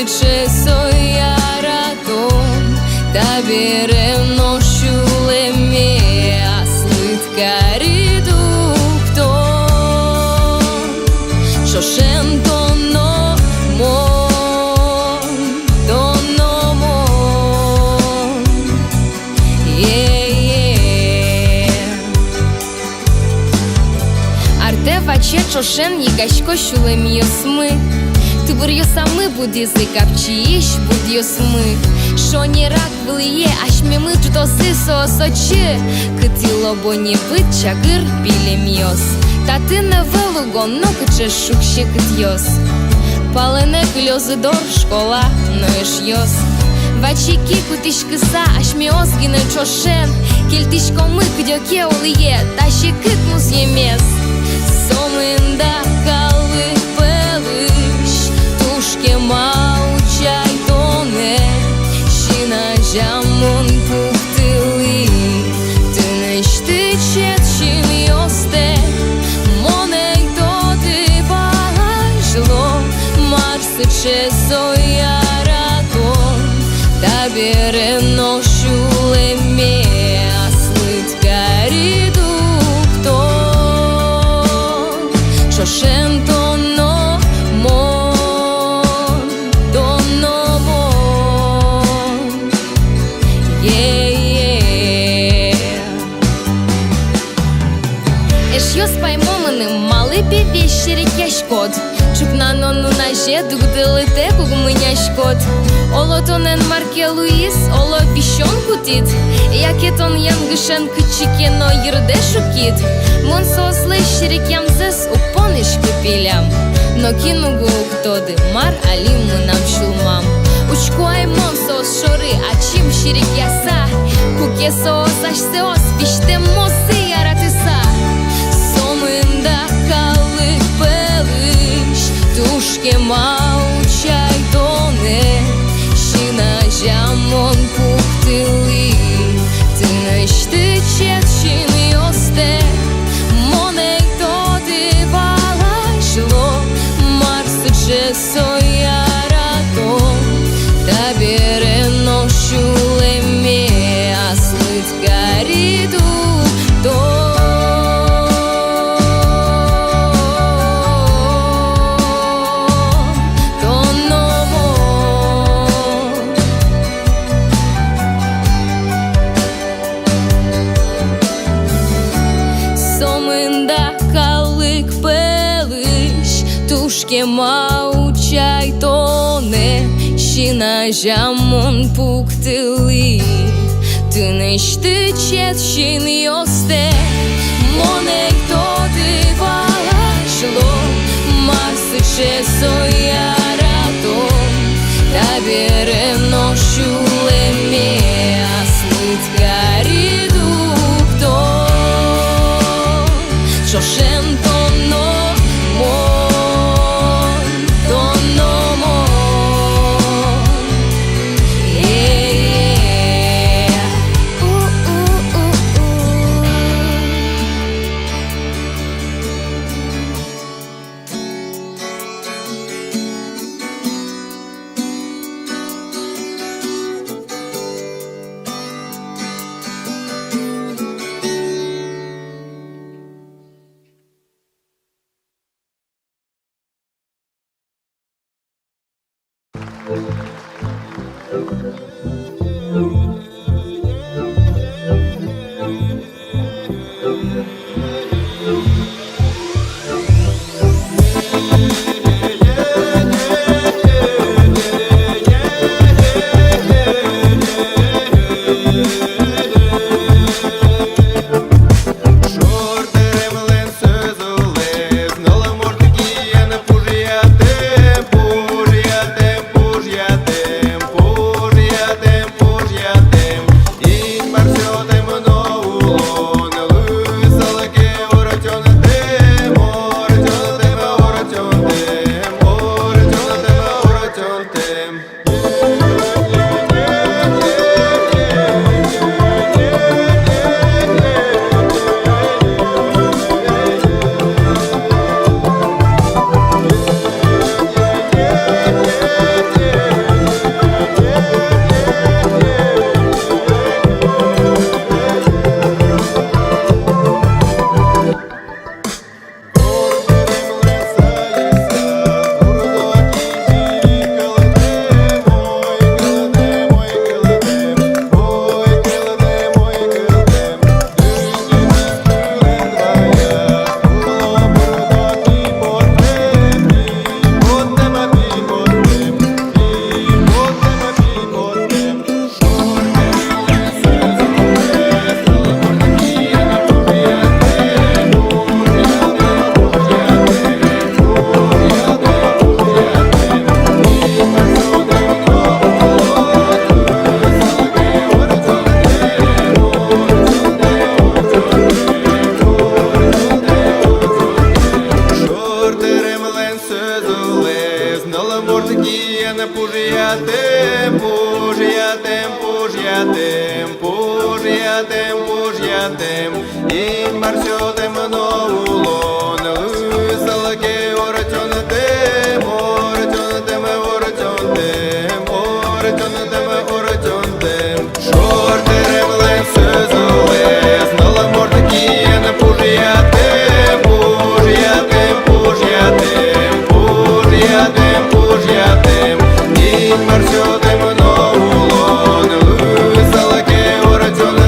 ce soiaraton Табире нощule mea Slitcari ducton Șoșento no mon Dono mon Артева че чошен Егашко шулем йосмы Ты бурьосамы будизы капчииш будьосмы Шо не рак былые, аш мемы тутосы соосочы Кытило бо не быть чагыр пилем йос Та ты не велугон, но кыче шукще кытьос Палене клёзы дор школа, но еш йос Вачики кутиш кыса, аш миос гине чошен Кельтишко мы кдёке улые, тащи кытнус емес Сомында калы пелыш, тушке маучай тоне Жамон пухтили, ты нещты четчин йосте Моней то ты важло, марсы че сояратон Табире нощуле мea, слыткари дуктон Шошенто но мон, доно мон Еш паймоманым малы певещерик яшкот Чупнано ну наже дугдылыте кугмыняшкот Олотонен марке Луис, оло вишон кутит Якетон янгышен кычикено йырде шукит Мон сослещерик ямзес упоныш купилям Но кинугу ктоды мар алиму нам шулмам Учкуай мон соос шоры, ачим ширик яса Куке соос аш сеос, виште мосы яратыса Somында калык пелыш, тушке маучай тоне Шина жамон пухтыли, ты нещты четчин йосте Моней тоды валашло, марсы че сояратон Табире нощуле mea, slitcari ducton Тушке маучай тоне, шина жамон пуктыли Ты нещты четчин йосте Моней тоды валашло, марсы че сояратон Табире нощуле mea, slitcari ducton Șoșento no mon, dono mon purjatem in marsiotem noulon salke orationem shorterem len sözüles nala mortakin purjatem in marsiotem noulon salke orationem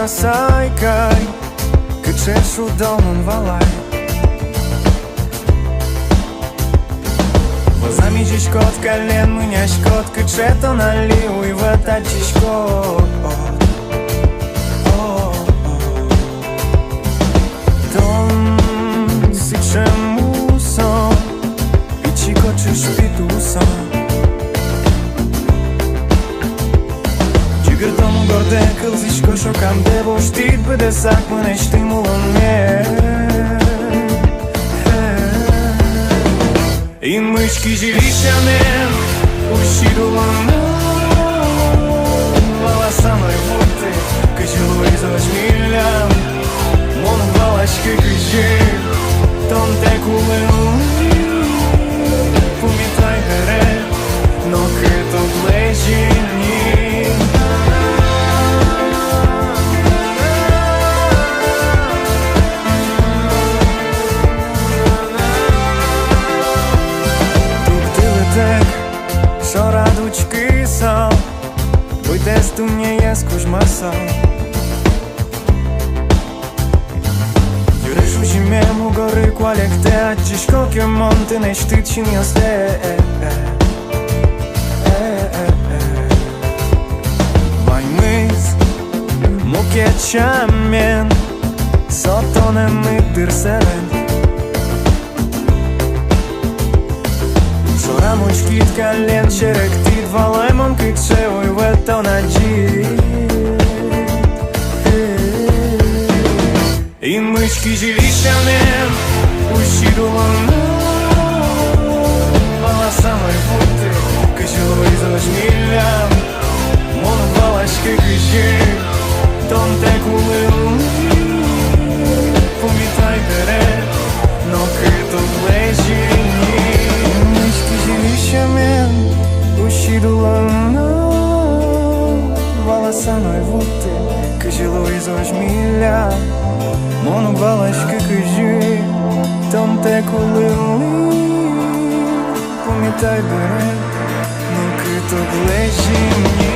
Saikaj, cât cerșul domnul valai Возами жишкот, колен меня шкот, cât ce-то налил и ватачи шкот Дом сыче мусо, пичико чеш питусо Gârdom gorde călzișco șocam de voștit Pe de sac mâne stimulă In mâșchi jilișa men Ușirula Vala sa mной вуте Кăжилу изошмилям Мон валашки кăжи Том te culeu Pumitai mere No cât o plejini Șoradučky sal Uite, tu nie jeskuš masal Jureșu și memu gory Qualek te aciși kokie monty Ne știt și mi oste Mai mâs Muke chamen Sotone mi dirselen Шорамочки колен черектит Валаймон cât шевой в это наджит In mâșchi jilișa men Ușirula Vala sa mной вуте Кăжилу изошмилям Мон валашки кăжи Том te culeu Pumitai mere No cât o plejini Жилище мен Ușirula Vala sa mной вуте Кăжилу изошмилям Мон валашки кăжи Том te culeu Pumitai mere No cât o plejini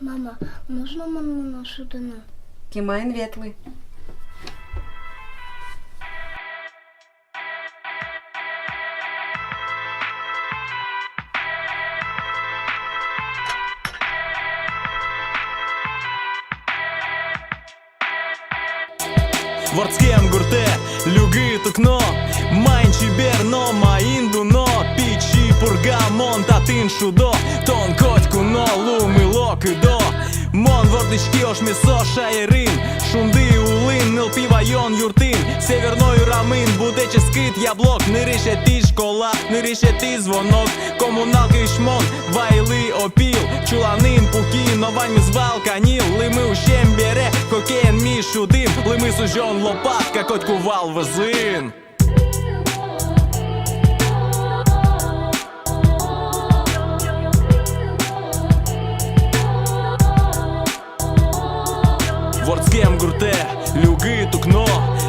Mama, можно маму нашу дана? Кімайн ветли. Ворцкем гурте, люги тукно, майнчи берно, маиндуно, пичи пургамон, татин шудо, тон котку но лумилок до. Мон вордички ош месо шаерин, шунди улин, нил пивайон юртин, северной рамин, будече скит яблок, не решети школа, не решети звонок, комуналки шмон, вайли опил, чуланин пуки, новань звал канил, лими ущем бере, кокен ми шудим, лими сужон лопатка, котку вал вазин. Ворцкем гурте, люги тукно,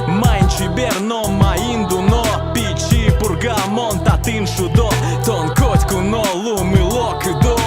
майнчи берно, маиндуно, пичи пургамон, татин шудо, тон котку но лумилок до.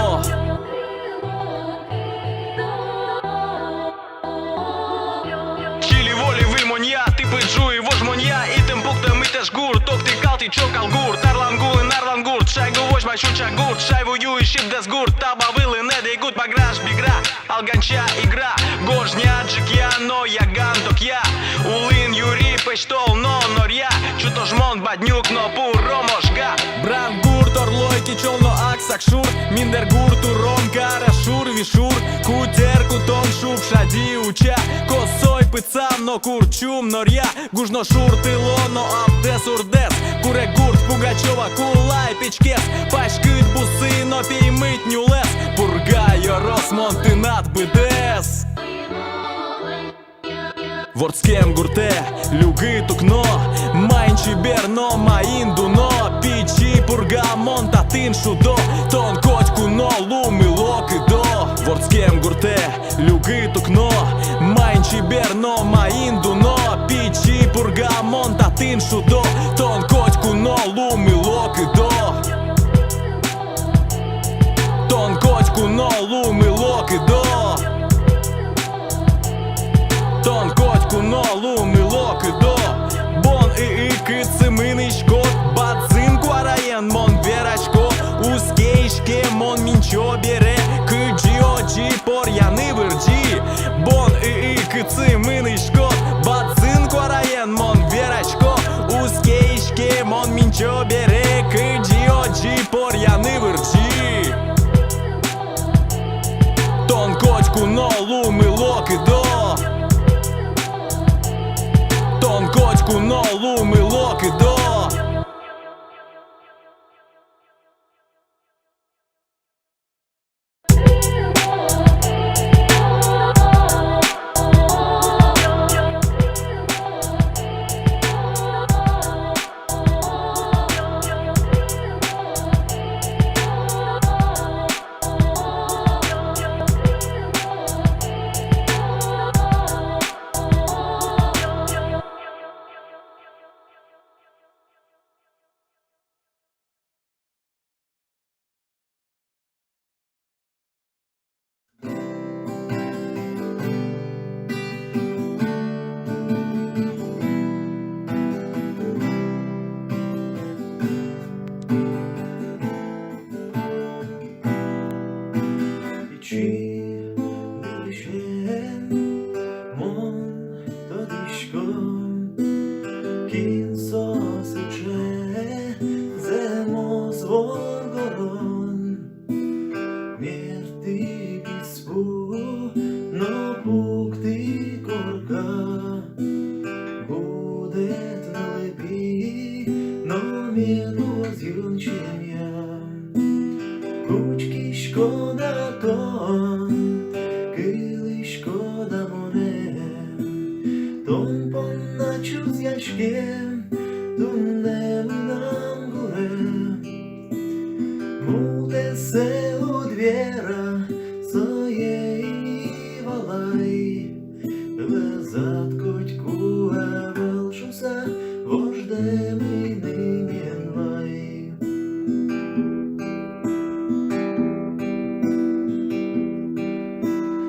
Чили воли вимонья, ти пиджуй вожмонья, ітем пуктем ітеш гур, ток ти калти чокал гур, тарлангу і нарлангур, шайгу вож майшуча гур, шай вою і шип дес гур, таба вили не дейгут баграш бігра, алганча ігра, гожня джикя, но яган токя, улин юрі пештол, но норя, чуто жмон баднюк, но пур ромошка, бран гур, торлойки, чолно аксак шур, міндер гур, турон, кара шур, вішур, кутер, кутон, шуп, шаді уча, косой пицам, но курчум, норя, гужно шур, тило, но абдес урдес, куре гурт, пугачова, кулай, пічкес, пачкит буси, но піймить нюлес, пургайо, росмонти над бидес. Ворцкем гурте, люги тукно, майнчи берно, маиндуно, пичи пургамон, татин шудо, тон котку но лумилок до. Ворцкем гурте, люги тукно, майнчи берно, маиндуно, пичи пургамон, татин шудо, тон котку но лумилок до. Тон котку но лумилок до. Тон котку но лумилок до. Бон и кыцымыный шкот, бацин куараен мон верачко, ускейшке мон минчо бере, кыджиочи порьяны вырджи. Бон и кыцымыный шкот, бацин куараен мон верачко, ускейшке мон минчо бере, кыджиочи порьяны вырджи. Тон котку но лумилок до. Тон котку но лумилок до. Кучки шкода тон, Буде се у двера своей валай, Везат котьку велшуса, вождеми нейменвай.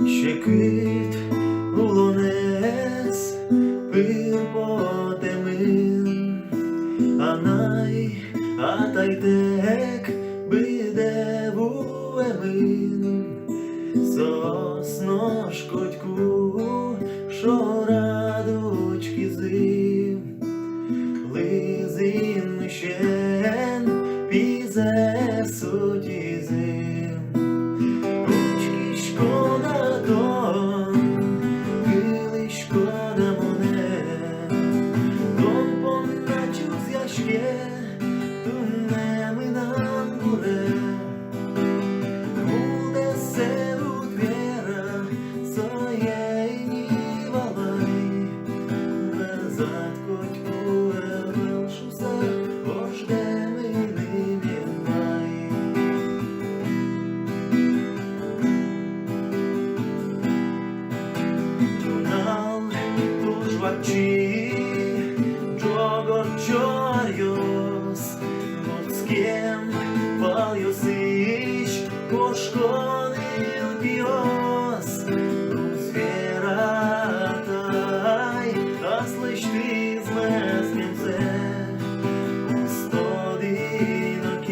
Щекит улонес пир потемин, Анай атайтек биде вуемин. Сосно шкодьку, що радочки зим, Лизин щен пізе суті зим. Ручки шкода тон, кили шкода моне, Тон поначу зяшке, тунеми нам буре. Буде се у двера своєї валай, Везат котьку велшуса, вождеми нейменвай. Tunal tužvači, džogor čorjos, Morskiem paljos iš, poškonil pios. Zvierataj, a slyš ty zmezněmce,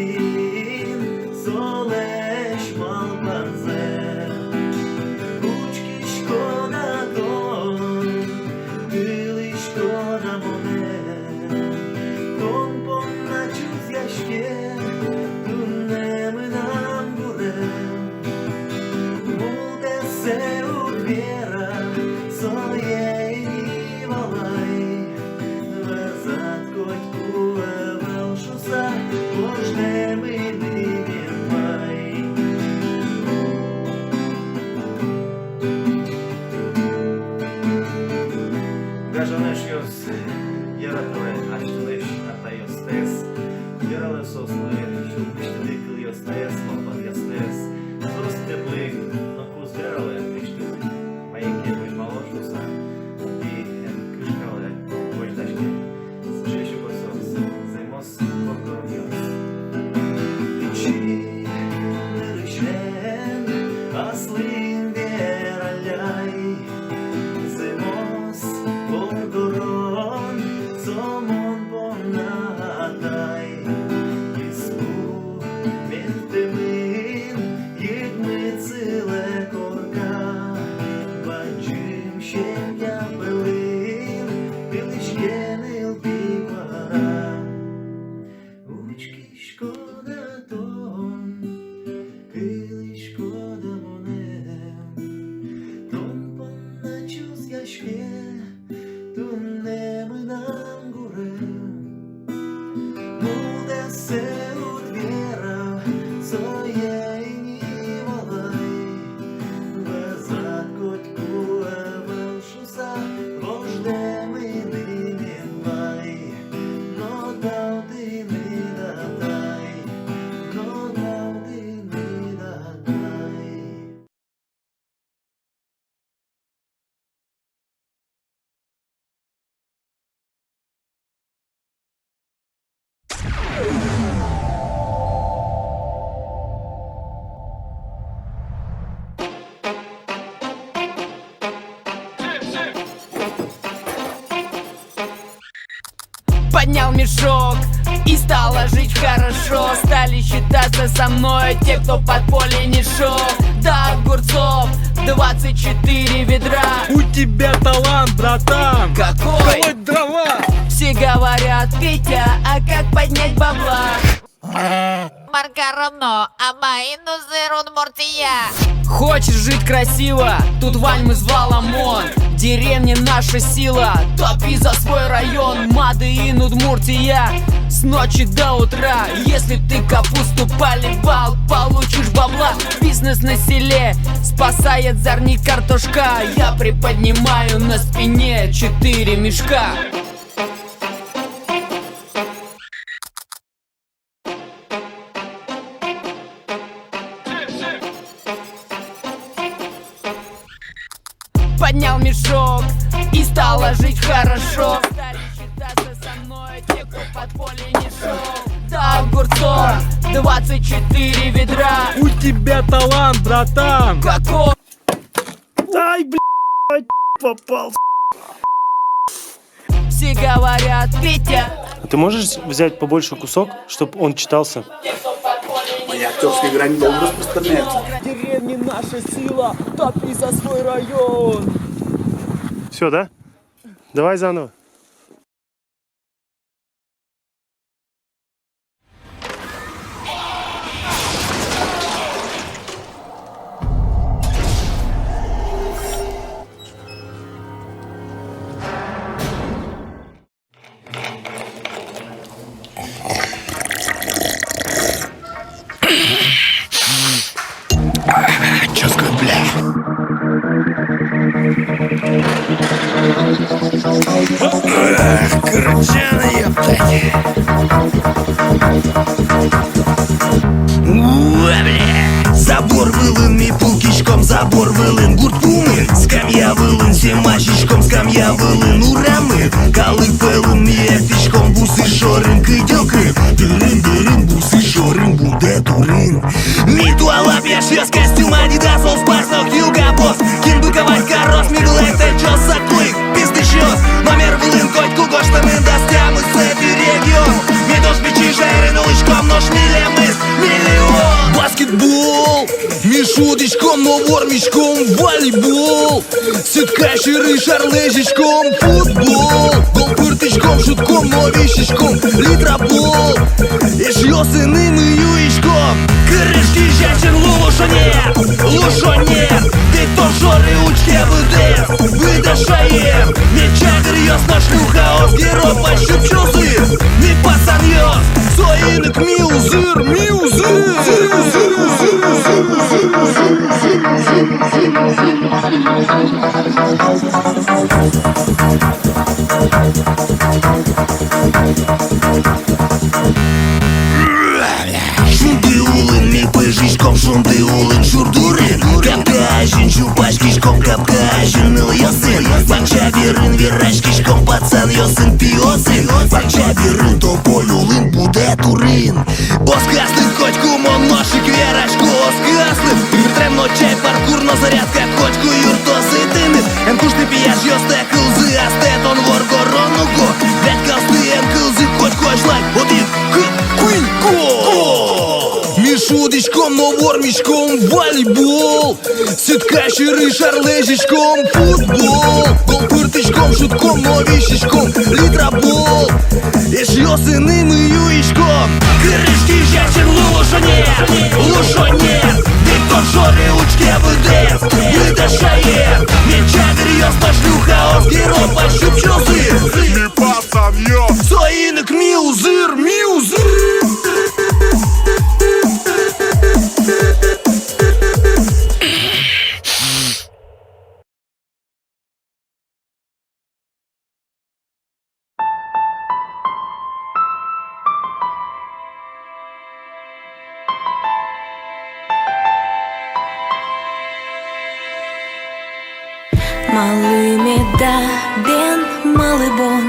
Ustodinokin, soleš malpanze. Ручки шкода тон, кили шкода моне, Тон поначу зяшке, тунеми нам буре. Буде се у двера своєї валай, Везат котьку велшуса, вождеми нейменвай. Gažanešjos yaratılır açtılış atayos tes, Yarалы сослыр şulmuştili kılıyos tes, malpalyos tes. Sos teplых накус яралы мечтылы, Маеньки быть молодшуса, и кышкалы вождачки. Сжечу посос, займос покорнёс. Печи нырышен, аслин вераляй, Зимос полгорон, somon понадай. Іспу ментемин, їдми циле корка, Баджим щем'я пилин, пилишкенил півара. Учки шкода тон, кили шкода моне, Тон поначу зяшке, тунеми нам гуре. Буде се у двера своєї валай, Везат котьку велшуса, вождеми нейменвай. Но дав ти не дадай, но дав ти не дадай. Поднял мешок и стало жить хорошо. Стали считаться со мной те, кто под поле не шел. До огурцов 24 ведра. У тебя талант, братан! Какой? Колоть дрова! Все говорят, Петя, а как поднять бабла? Марка равно, а минус Муртия. Хочешь жить красиво? Тут Вань мы звал ОМОН. В деревне наша сила, топи за свой район. Мады и Удмуртия, с ночи до утра. Если ты капусту поливал, получишь бабла. Бизнес на селе спасает зерни картошка. Я приподнимаю на спине 4 мешка. жить хорошо. Старик считаться со мной, те, кто под поле не шел. До огурцов 24 ведра. У тебя талант, братан. Какой? Ай, блядь, попал. Все говорят, Петя. Ты можешь взять побольше кусок, чтобы он читался? Моя актерская игра недолго распространяется. В деревне наша сила, топи за свой район. Все, да? Давай заново. Забор вилин, мій пулкічком, забор вилин, гурт пуми, скам'я вилин, сімачечком, скам'я вилин, урами, калик пилин, мій ефічком, буси шорин, кидьоки, дирин, буси шорин, буде дурин. Мій туалап, я шес, костюм, адидас, ол спарснок, Hugo Boss, кінбиковать карос, мій глейте, чос, заклик, пізди щос, номер вилин, котьку, коштами, дастями, слепі регіон, мій дощ печі, шайрин, уличком, нож мілемис, мільйон. Баскетбол, між удочком, но вормічком, волейбол, сітка, щирий, шарлежечком, футбол, голпиртичком, шутком, но віщичком, літробол, і шйосиним і юїчком, кришки, жачин, лушонєр, ти то жори, учке, видашаєм, не чагр, ясна шлюха, озгіро, пощупчузи, не пацан йос, соїник, міузир, Шундиулин, мій пижичком, шундиулин, шурдурин, капкажин, чупачкичком, капкажин, ил йосин, пакчабірин, вірачкичком, пацан йосин, піосин, пакчабірин, тополюлин, буде турин, боскаслин, хотьку, моношик, вірачку, оскаслин, віртрем, чай, паркурно, зарядка, хотьку, юртоситини, енкушти, піяж, йосте, килзи, астетон, воргороного, блять, калсти, енкилзи, хотьку, ашлайк, один, куинько. Між удочком, но вормічком, волейбол, сітка, щирий, шарлежечком, футбол, голпиртичком, шутком, но віщичком, літробол, і шйосиним і юїчком, кришки, жачин, лушонєр, ти то жори, учке, видашаєм, не чагр, ясна шлюха, озгіро, пощупчузи, не пацан йос, соїник, міузир. Малыми да бен малыбон,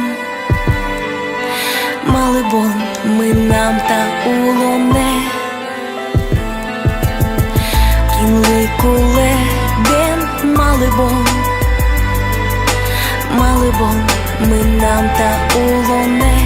малыбон, ми нам та улоне, кінли куле бен малыбон, малыбон, ми нам та улоне.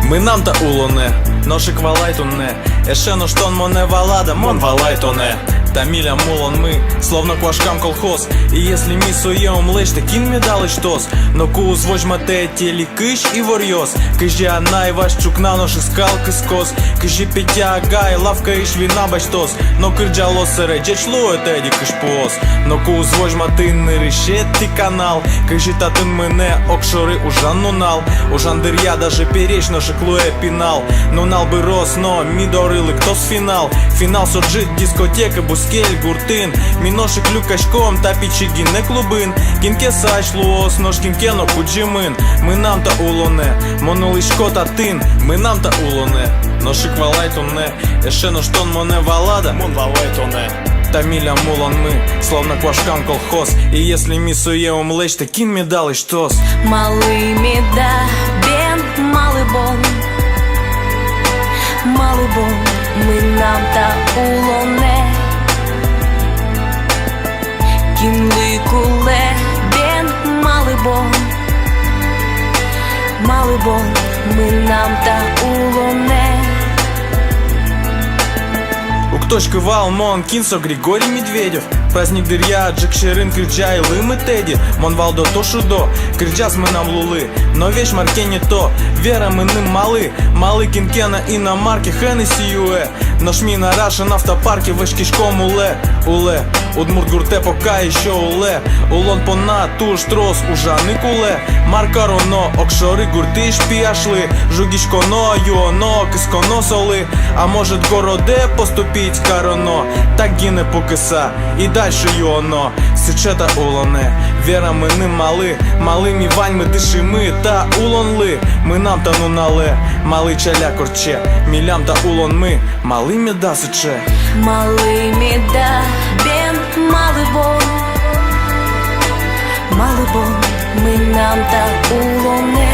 Ми нам та улоне, ношик валайтуне, ешено штон моне валада, мон валайтоне. Та миля мулон мы, словно квашкам колхоз. И если ми соем лиш, такин медалич тос. Но куз возьмате телі киш і ворйоз. Кижя найважчук на ноши скалки скос. Кижі петя гай, лавка і швіна бачтос. Но кирджало сере, джечло етеді киш поос. Но куз возьмати не решети канал. Кижі татын мене окшори ужан нунал. Ужан дир'я даже переч ноши клуе пінал. Нунал би рос, но мі дорили ктос фінал. Фінал соджит дискотеки, бускель, гуртин. Міношик люкачком та пічі гінне клубин. Кінке сач луос, нож кінкено куджимин. Ми нам та улоне, монолишко та тин. Ми нам та улоне, ношик валайтоне. Еше ноштон моне валада, мон валайтоне. Та міля мулон ми, словно квашкам колхоз. І если місує умлеч, та кін мі дали штос. Малий міда, бен, малибон, малибон, ми нам та улоне. Кінли куле, бен, малибон, малибон, ми нам та улоне. Укточки вал, мон, кинсо, Григорий Медведев. Праздник дырья, Джек Шерин, Крыджа и Лымы Тедди. Мон валдо то шудо, Крыджас мы нам лулы. Но вещь марке не то, вера мы ным малы. Малы кинкена и на марке Хеннесси Юэ. Но шми на Раша на автопарке, вэш кишком уле. Уле, Удмурт гурте пока еще уле. Улон пона, туш трос, ужаны куле. Марка Роно, окшори гурти шпиашли. Жугишко но, юоно, кисконо соли. А может городе поступить короно. Так гине покиса, и дальше юоно. Сичета улоне, вера мы ним мали. Малими вань мы дыши мы, та улонли. Мы нам та ну нале, малий чаля корче. Мілям та улон ми, малими да сиче. Малий міда, бен, малибон, малибон, ми нам та улоне.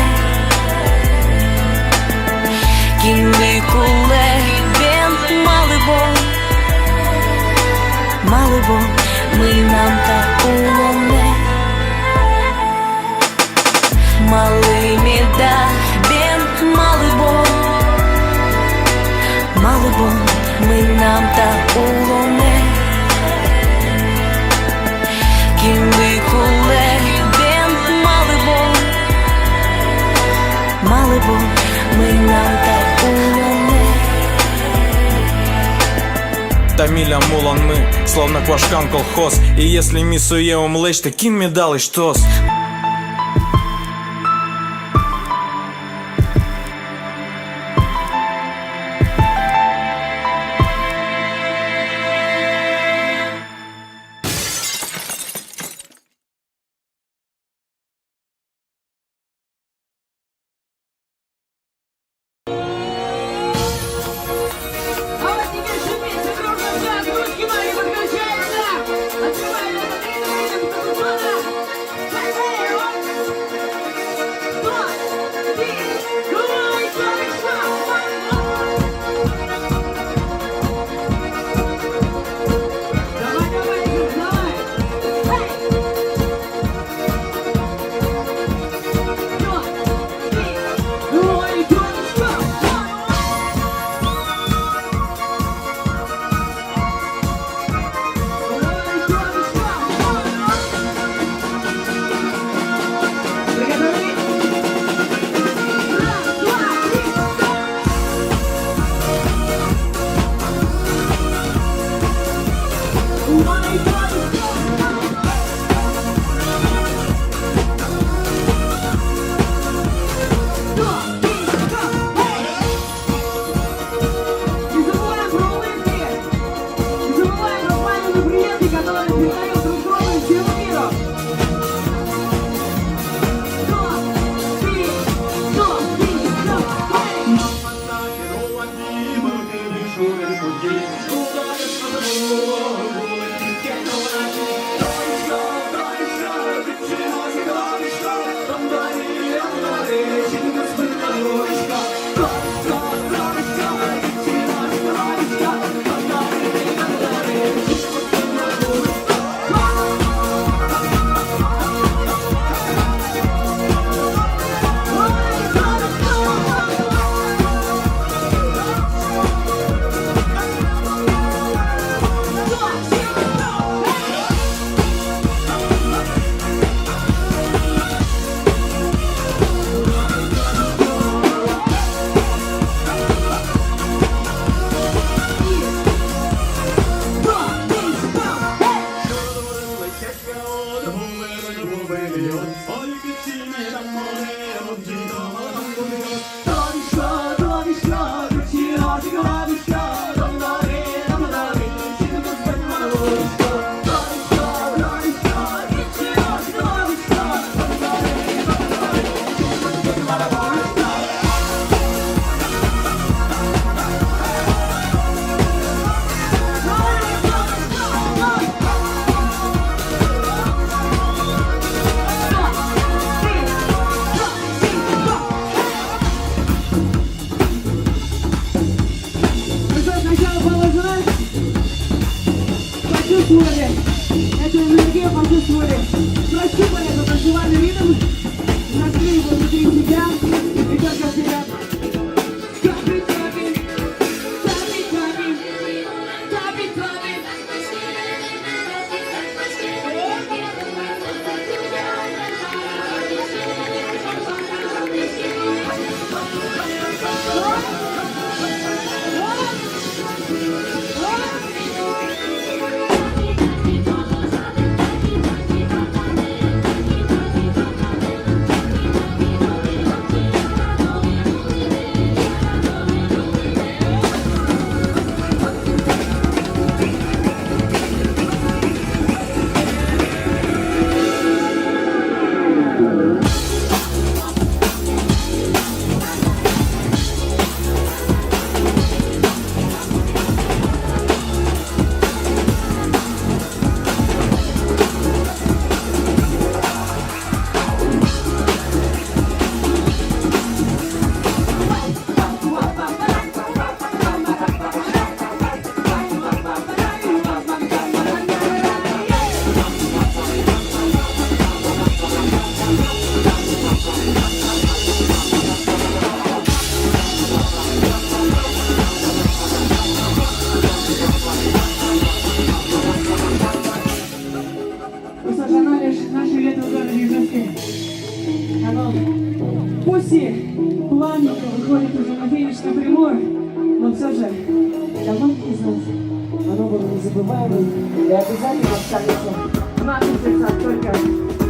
Кінли куле, бен, малибон, малибон, ми нам та улоне. Малий міда, бен, малибон, малибон, ми нам та улоне. Кінли куле, бен, малибон, малибон, ми нам та улоне. Та міля мулон ми, словно квашкам колхоз. І если місує умлеч, та кін мі дали штос. Открывай, помочь напрямую, но все же для многих из нас оно было незабываемым и обязательно останется в наших сердцах только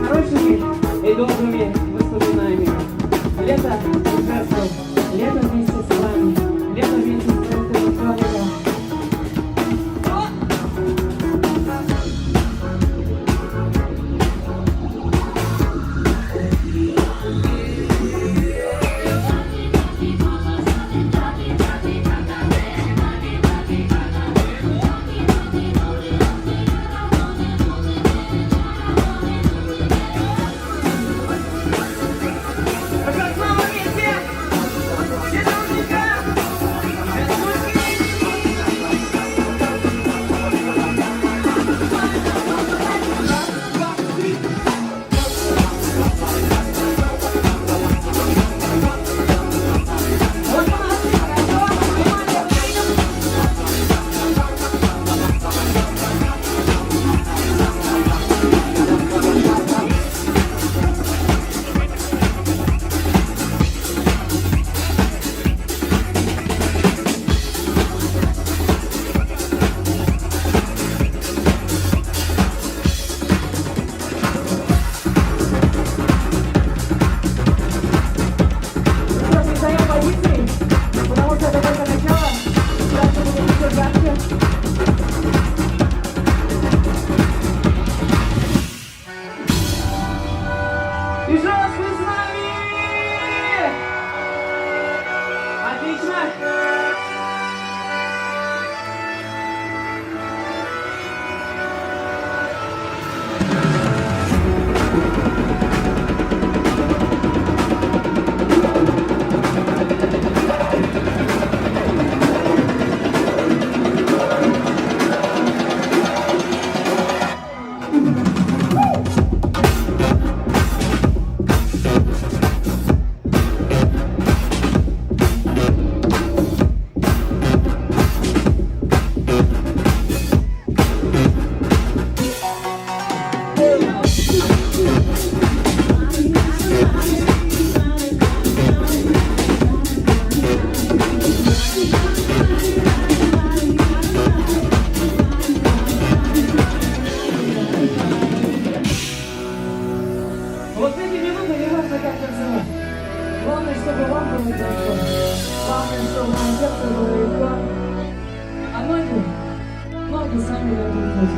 хорошими и добрыми воспоминаниями. Лето Ижевского, лето вместе с вами, лето вместе с проектом «Экономика». Главное, чтобы вам было легко. Главное, чтобы вам сердце было легко. А ноги сами должны быть.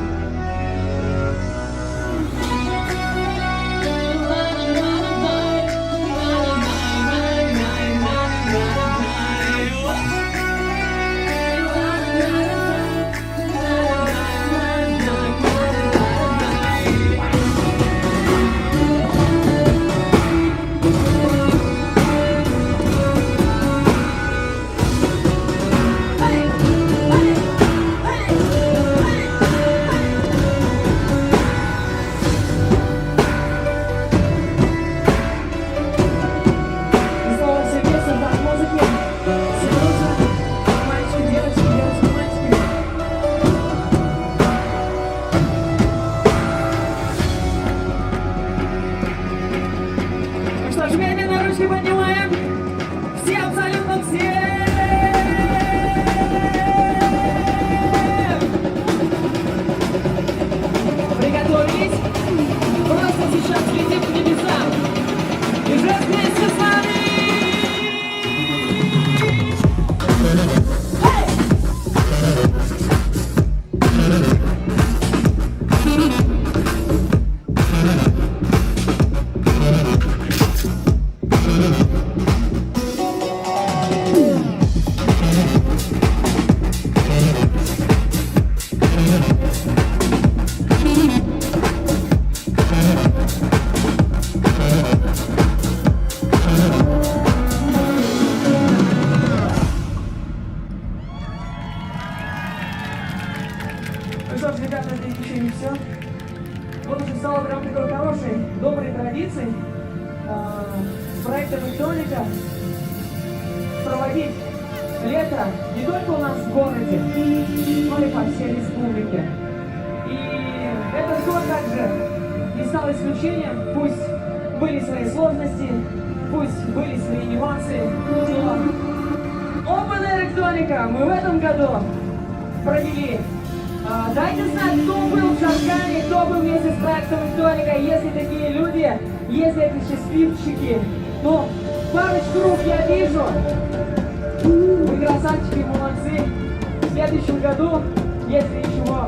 Ручки поднимаем. Все, абсолютно все. Приготовились. Просто сейчас летим к небесам. И же вместе с вами. Ну что ж, ребята, это еще не все. Вот уже стало прям такой хорошей, доброй традицией с проектом «Электроника» проводить лето не только у нас в городе, но и по всей республике. И этот год также не стал исключением. Пусть были свои сложности, пусть были свои нюансы, но Толика мы в этом году провели. Дайте знать, кто был в Шаркане, кто был вместе с проектом Толика, если такие люди, если это счастливчики. Ну, парочку рук я вижу. Вы красавчики, молодцы. В следующем году, если ничего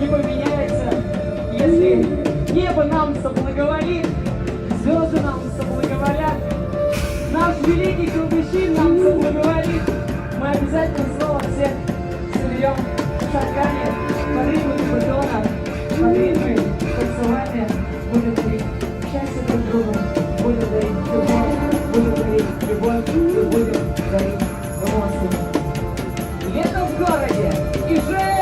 не поменяется, если небо нам соблаговолит, звезды нам соблаговолят, наш великий Кылдыщин нам соблаговолит, мы обязательно снова всех соберем в Шаркане под ритмы бетона, под ритмы танцевания, будем дарить счастье друг другу, будем дарить любовь, будем дарить любовь и будем дарить эмоции. Лето в городе и жизнь!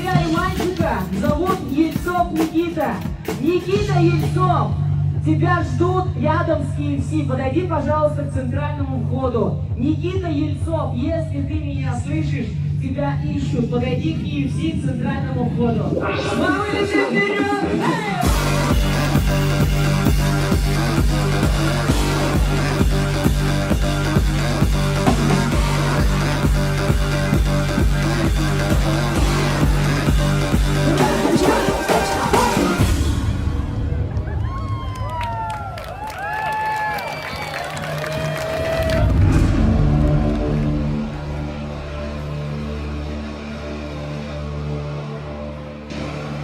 потеряли мальчика, зовут Ельцов Никита. Никита Ельцов, тебя ждут рядом с KFC. Подойди, пожалуйста, к центральному входу. Никита Ельцов, если ты меня слышишь, тебя ищут. Подойди к KFC, к центральному входу. Мама, летим вперед!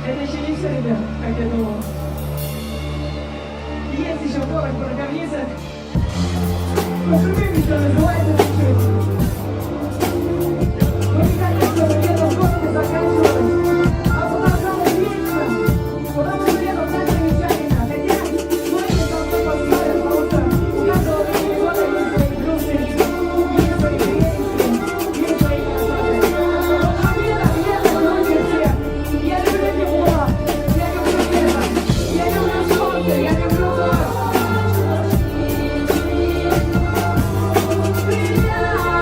Это еще не все, ребят, как я думал. Есть еще город Барковница. Поживем еще, называется чуть-чуть. Мы не хотим, чтобы лето в городе заканчивалось, а продолжалось вечно. Потому что лето так замечательно. Хотя, многие со мной поспорят, потому что у каждого времени года есть свои плюсы, есть свои прелести, есть свои красоты. Но лето круче всех. Я люблю тепло, я люблю лето, я люблю солнце, я люблю город. Привет!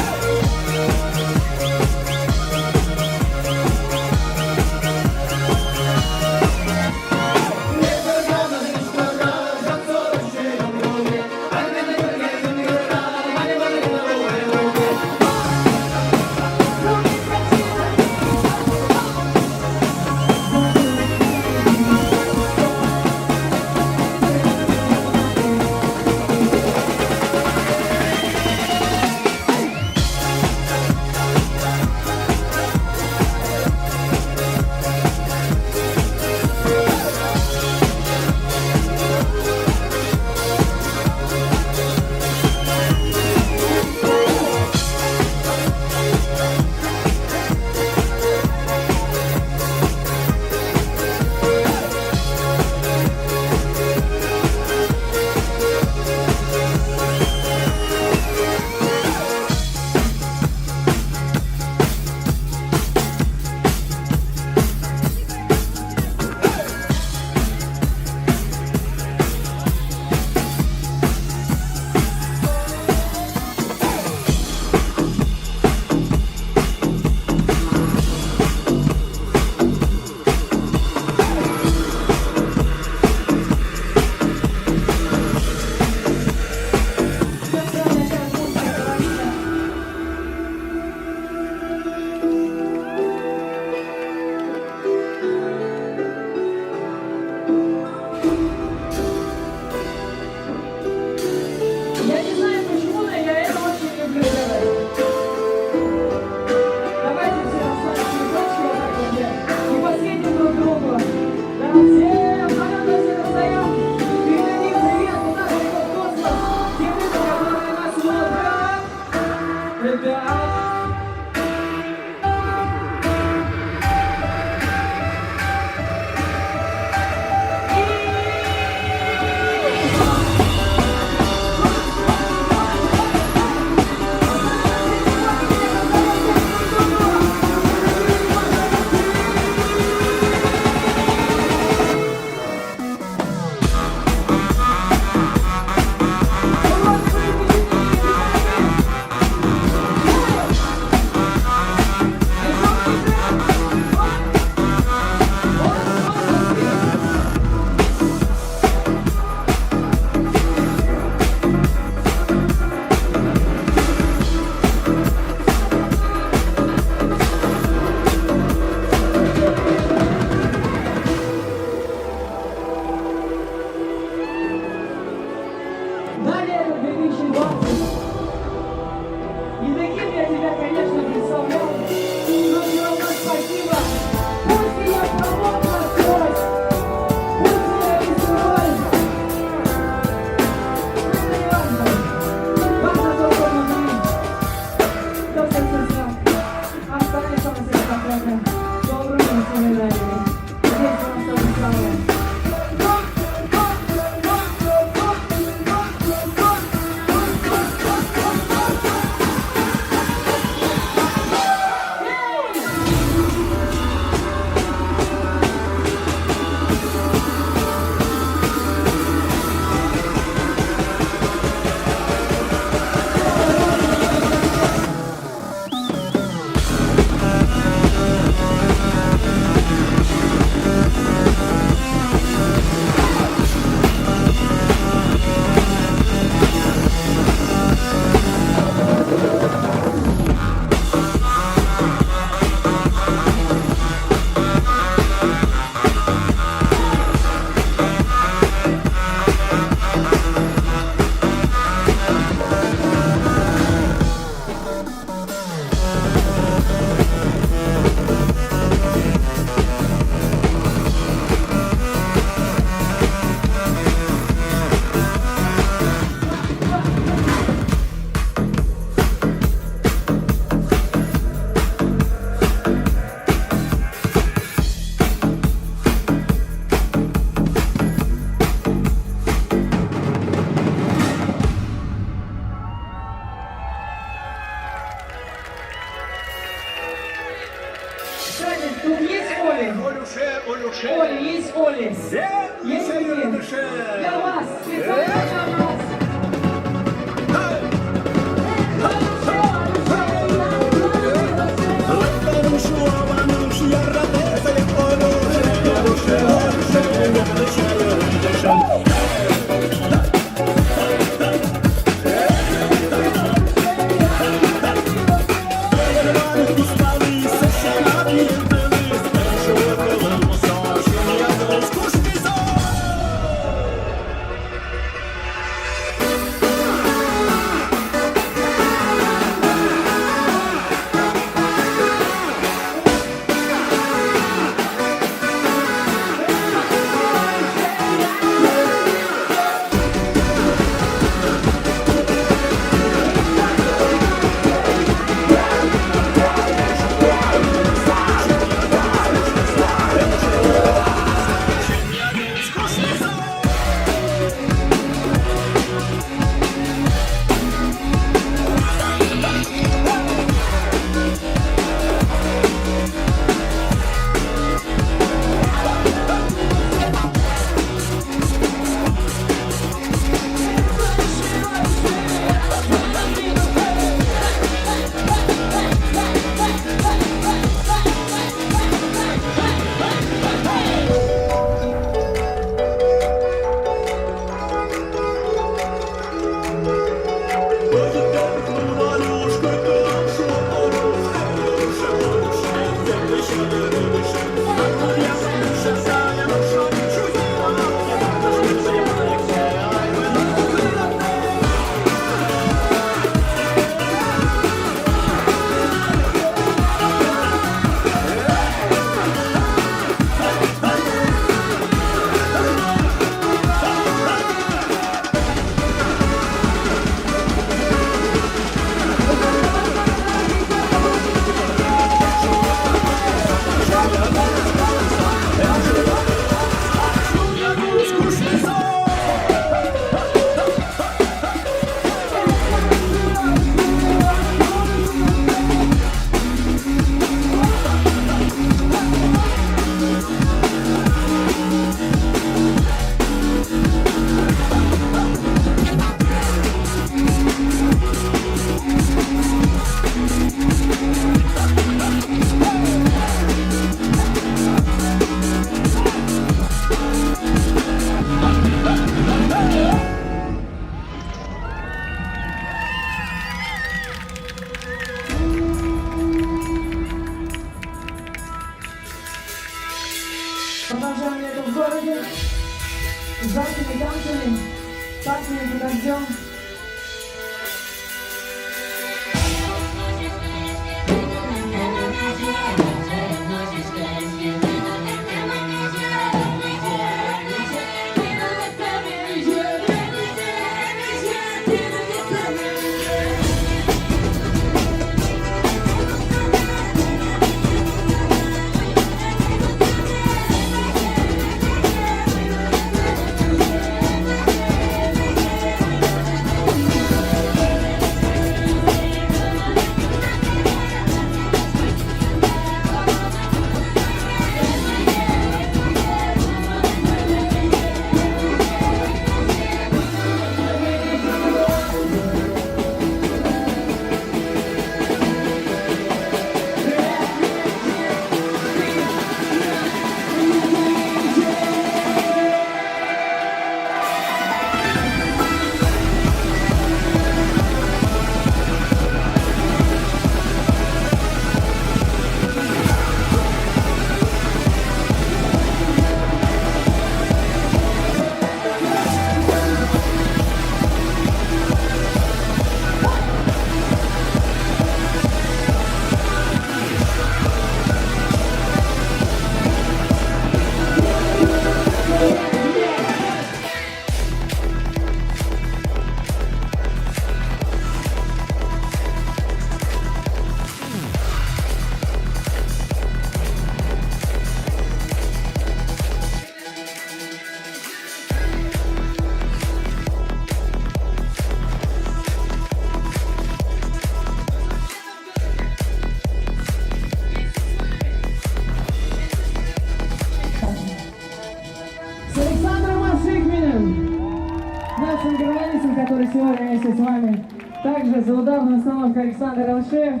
сегодня вместе с вами. Также за ударную установку Александр Алшеев.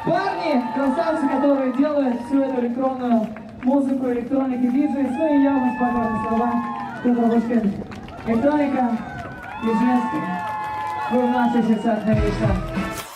Парни, красавцы, которые делают всю эту электронную музыку, электроники, диджей. Ну и я вам спокойно слова Петр Башкин. Электроника и женский. Вы в наших сердцах навечно.